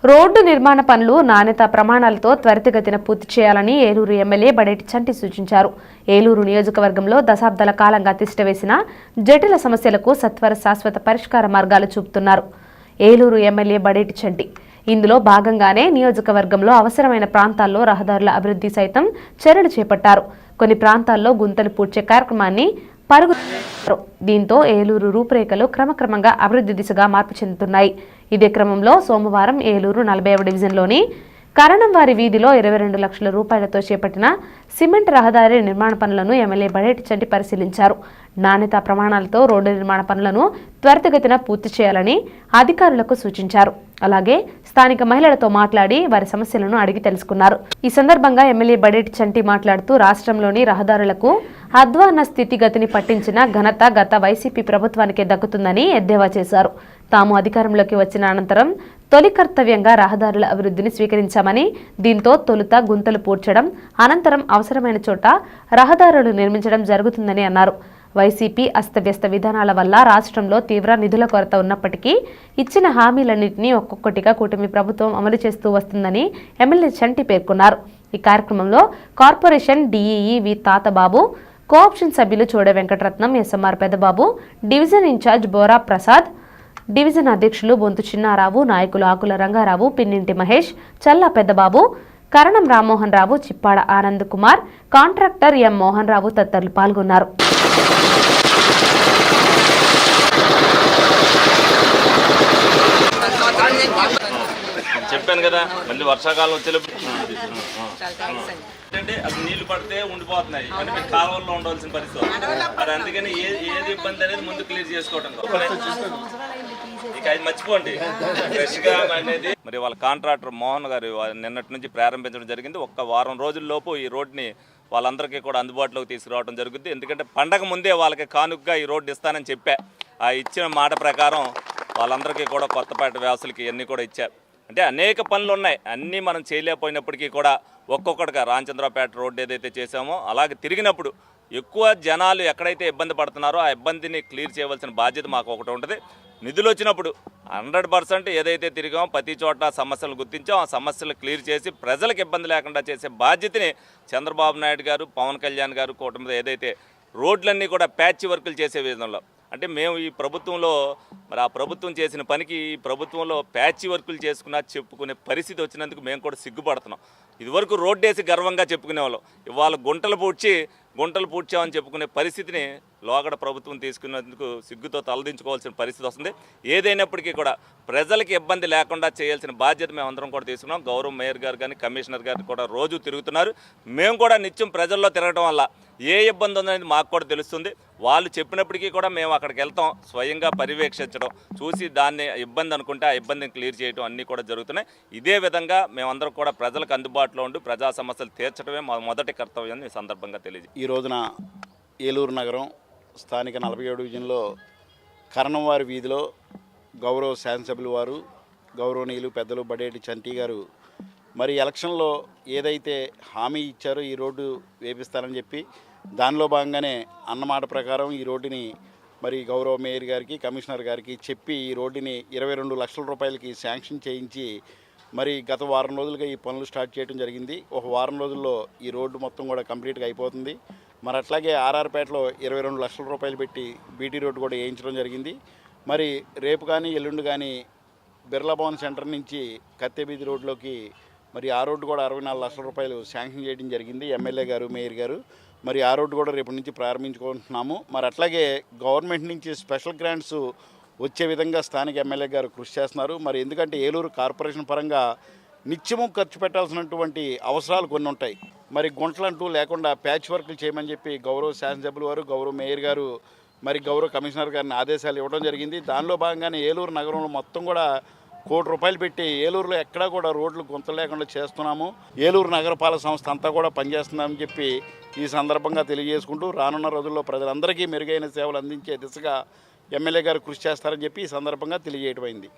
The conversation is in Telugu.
రోడ్డు నిర్మాణ పనులు నాణ్యత ప్రమాణాలతో త్వరితగతిన పూర్తి చేయాలని ఏలూరు ఎమ్మెల్యే బడేటి చంటి సూచించారు. ఏలూరు నియోజకవర్గంలో దశాబ్దాల కాలంగా తిష్టవేసిన జటిల సమస్యలకు సత్వర శాశ్వత పరిష్కార మార్గాలు చూపుతున్నారు ఏలూరు ఎమ్మెల్యే బడేటి చంటి. ఇందులో భాగంగానే నియోజకవర్గంలో అవసరమైన ప్రాంతాల్లో రహదారుల అభివృద్ధి సైతం చర్యలు చేపట్టారు. కొన్ని ప్రాంతాల్లో గుంతలు పూడ్చే కార్యక్రమాన్ని దీంతో ఏలూరు రూపురేఖలు క్రమక్రమంగా అభివృద్ధి దిశగా మార్పు చెందుతున్నాయి. ఇదే క్రమంలో సోమవారం ఏలూరు 40వ డివిజన్లోని కరణంవారి వీధిలో 22 లక్షల రూపాయలతో చేపట్టిన సిమెంట్ రహదారి నిర్మాణ పనులను ఎమ్మెల్యే బడేటి చంటి పరిశీలించారు. నాణ్యతా ప్రమాణాలతో రోడ్డు నిర్మాణ పనులను త్వరితగతిన పూర్తి చేయాలని అధికారులకు సూచించారు. అలాగే స్థానిక మహిళలతో మాట్లాడి వారి సమస్యలను అడిగి తెలుసుకున్నారు. ఈ సందర్భంగా ఎమ్మెల్యే బడేటి చంటి మాట్లాడుతూ రాష్ట్రంలోని రహదారులకు అధ్వాన్న స్థితిగతిని పట్టించిన ఘనత గత వైసీపీ ప్రభుత్వానికే దక్కుతుందని ఎద్దేవా చేశారు. తాము అధికారంలోకి వచ్చిన అనంతరం తొలి కర్తవ్యంగా రహదారుల అభివృద్ధిని స్వీకరించామని, దీంతో తొలుత గుంతలు పూడ్చడం, అనంతరం అవసరమైన చోట రహదారులు నిర్మించడం జరుగుతుందని అన్నారు. వైసీపీ అస్తవ్యస్త విధానాల వల్ల రాష్ట్రంలో తీవ్ర నిధుల కొరత ఉన్నప్పటికీ ఇచ్చిన హామీలన్నింటినీ ఒక్కొక్కటిగా కూటమి ప్రభుత్వం అమలు చేస్తూ వస్తుందని ఎమ్మెల్యే చంటి పేర్కొన్నారు. ఈ కార్యక్రమంలో corporation DEE V Tatababu, cooption సభ్యులు Choda Venkataratnam, SMR Peddababu, division incharge Bora Prasad, division అధ్యక్షులు బొంతు చిన్నారావు, నాయకులు ఆకుల రంగారావు, పిన్నింటి మహేష్, చల్లా పెద్దబాబు, కరణం రామ్మోహన్ రావు, చిప్పాడ ఆనంద్ కుమార్, కాంట్రాక్టర్ ఎం మోహన్ రావు తదితరులు పాల్గొన్నారు. చెప్పాను కదా, మళ్ళీ వర్షాకాలం వచ్చేటప్పుడు అంటే అది నీళ్లు పడితే ఉండిపోతున్నాయి అంటే మీరు కాలువల్లో ఉండవలసిన పరిస్థితి. మరి అందుకని ఏది ఇబ్బంది అనేది ముందు క్లియర్ చేసుకోవటం. ఇక అది మర్చిపోండి ఫ్రెష్ గా అనేది. మరి వాళ్ళ కాంట్రాక్టర్ మోహన్ గారు నిన్నటి నుంచి ప్రారంభించడం జరిగింది. ఒక్క వారం రోజుల్లోపు ఈ రోడ్ని వాళ్ళందరికీ కూడా అందుబాటులోకి తీసుకురావడం జరుగుతుంది. ఎందుకంటే పండగ ముందే వాళ్ళకి కానుకగా ఈ రోడ్డు ఇస్తానని చెప్పా. ఆ ఇచ్చిన మాట ప్రకారం వాళ్ళందరికీ కూడా కొత్తపేట వ్యాసులకి ఇవన్నీ కూడా ఇచ్చారు. అంటే అనేక పనులు ఉన్నాయి, అన్నీ మనం చేయలేకపోయినప్పటికీ కూడా ఒక్కొక్కటిగా రామచంద్రపేట రోడ్డు ఏదైతే చేసామో అలాగే తిరిగినప్పుడు ఎక్కువ జనాలు ఎక్కడైతే ఇబ్బంది పడుతున్నారో ఆ ఇబ్బందిని క్లియర్ చేయవలసిన బాధ్యత మాకు ఒకటి ఉంటుంది. నిధులు వచ్చినప్పుడు 100% ఏదైతే తిరిగామో ప్రతి చోట సమస్యలు గుర్తించాం, ఆ సమస్యలు క్లియర్ చేసి ప్రజలకు ఇబ్బంది లేకుండా చేసే బాధ్యతని చంద్రబాబు నాయుడు గారు, పవన్ కళ్యాణ్ గారు కూటమితో ఏదైతే రోడ్లన్నీ కూడా ప్యాచ్ వర్కులు చేసే విధంలో అంటే మేము ఈ ప్రభుత్వంలో మరి ఆ ప్రభుత్వం చేసిన పనికి ఈ ప్రభుత్వంలో ప్యాచ్ వర్కులు చేసుకున్నా చెప్పుకునే పరిస్థితి వచ్చినందుకు మేము కూడా సిగ్గుపడుతున్నాం. ఇదివరకు రోడ్డు వేసి గర్వంగా చెప్పుకునే వాళ్ళం, ఇవాళ గుంటలు పూడ్చామని చెప్పుకునే పరిస్థితిని లోగడ ప్రభుత్వం తీసుకున్నందుకు సిగ్గుతో తలదించుకోవాల్సిన పరిస్థితి వస్తుంది. ఏదైనప్పటికీ కూడా ప్రజలకు ఇబ్బంది లేకుండా చేయాల్సిన బాధ్యత మేమందరం కూడా తీసుకున్నాం. గౌరవ మేయర్ గారు కానీ కమిషనర్ గారు కూడా రోజు తిరుగుతున్నారు. మేము కూడా నిత్యం ప్రజల్లో తిరగడం వల్ల ఏ ఇబ్బంది ఉందనేది మాకు కూడా తెలుస్తుంది. వాళ్ళు చెప్పినప్పటికీ కూడా మేము అక్కడికి వెళ్తాం, స్వయంగా పర్యవేక్షించడం, చూసి దాన్ని ఇబ్బంది అనుకుంటే ఆ ఇబ్బందిని క్లియర్ చేయడం అన్నీ కూడా జరుగుతున్నాయి. ఇదే విధంగా మేమందరం కూడా ప్రజలకు అందుబాటులో ఉండి ప్రజా సమస్యలు తీర్చడమే మా మొదటి కర్తవ్యం ఈ సందర్భంగా తెలియజేస్తాం. ఈ రోజున ఏలూరు నగరం స్థానిక 47 డివిజన్లో కరణంవారి వీధిలో గౌరవ శాసనసభ్యులు వారు గౌరవనీయులు పెద్దలు బడేటి చంటి గారు మరి ఎలక్షన్లో ఏదైతే హామీ ఇచ్చారో ఈ రోడ్డు వేపిస్తారని చెప్పి దానిలో భాగంగానే అన్నమాట ప్రకారం ఈ రోడ్డుని మరి గౌరవ మేయర్ గారికి కమిషనర్ గారికి చెప్పి ఈ రోడ్డుని 22 లక్షల రూపాయలకి శాంక్షన్ చేయించి మరి గత వారం రోజులుగా ఈ పనులు స్టార్ట్ చేయడం జరిగింది. ఒక వారం రోజుల్లో ఈ రోడ్డు మొత్తం కూడా కంప్లీట్గా అయిపోతుంది. మరి అట్లాగే ఆర్ఆర్పేటలో 22 లక్షల రూపాయలు పెట్టి బీటీ రోడ్డు కూడా వేయించడం జరిగింది. మరి రేపు కానీ ఎల్లుండి కానీ బిర్లా భవన్ సెంటర్ నుంచి కత్తెబీది రోడ్లోకి మరి ఆ రోడ్డు కూడా 64 లక్షల రూపాయలు శాంక్షన్ చేయడం జరిగింది ఎమ్మెల్యే గారు మేయర్ గారు. మరి ఆ రోడ్డు కూడా రేపటి నుంచి ప్రారంభించుకుంటున్నాము. మరి అట్లాగే గవర్నమెంట్ నుంచి స్పెషల్ గ్రాంట్స్ వచ్చే విధంగా స్థానిక ఎమ్మెల్యే గారు కృషి చేస్తున్నారు. మరి ఎందుకంటే ఏలూరు కార్పొరేషన్ పరంగా నిత్యము ఖర్చు పెట్టాల్సినటువంటి అవసరాలు కొన్ని ఉంటాయి. మరి గుంటలంటూ లేకుండా ప్యాచ్ వర్క్లు చేయమని చెప్పి గౌరవ శాసనసభ్యులు వారు, గౌరవ మేయర్ గారు, మరి గౌరవ కమిషనర్ గారిని ఆదేశాలు ఇవ్వడం జరిగింది. దానిలో భాగంగానే ఏలూరు నగరంలో మొత్తం కూడా ₹1 కోటి పెట్టి ఏలూరులో ఎక్కడా కూడా రోడ్లు గుంత లేకుండా చేస్తున్నాము. ఏలూరు నగరపాలక సంస్థ అంతా కూడా పనిచేస్తుందని చెప్పి ఈ సందర్భంగా తెలియజేసుకుంటూ రానున్న రోజుల్లో ప్రజలందరికీ మెరుగైన సేవలు అందించే దిశగా ఎమ్మెల్యే గారు కృషి చేస్తారని చెప్పి ఈ సందర్భంగా తెలియజేయటమైంది.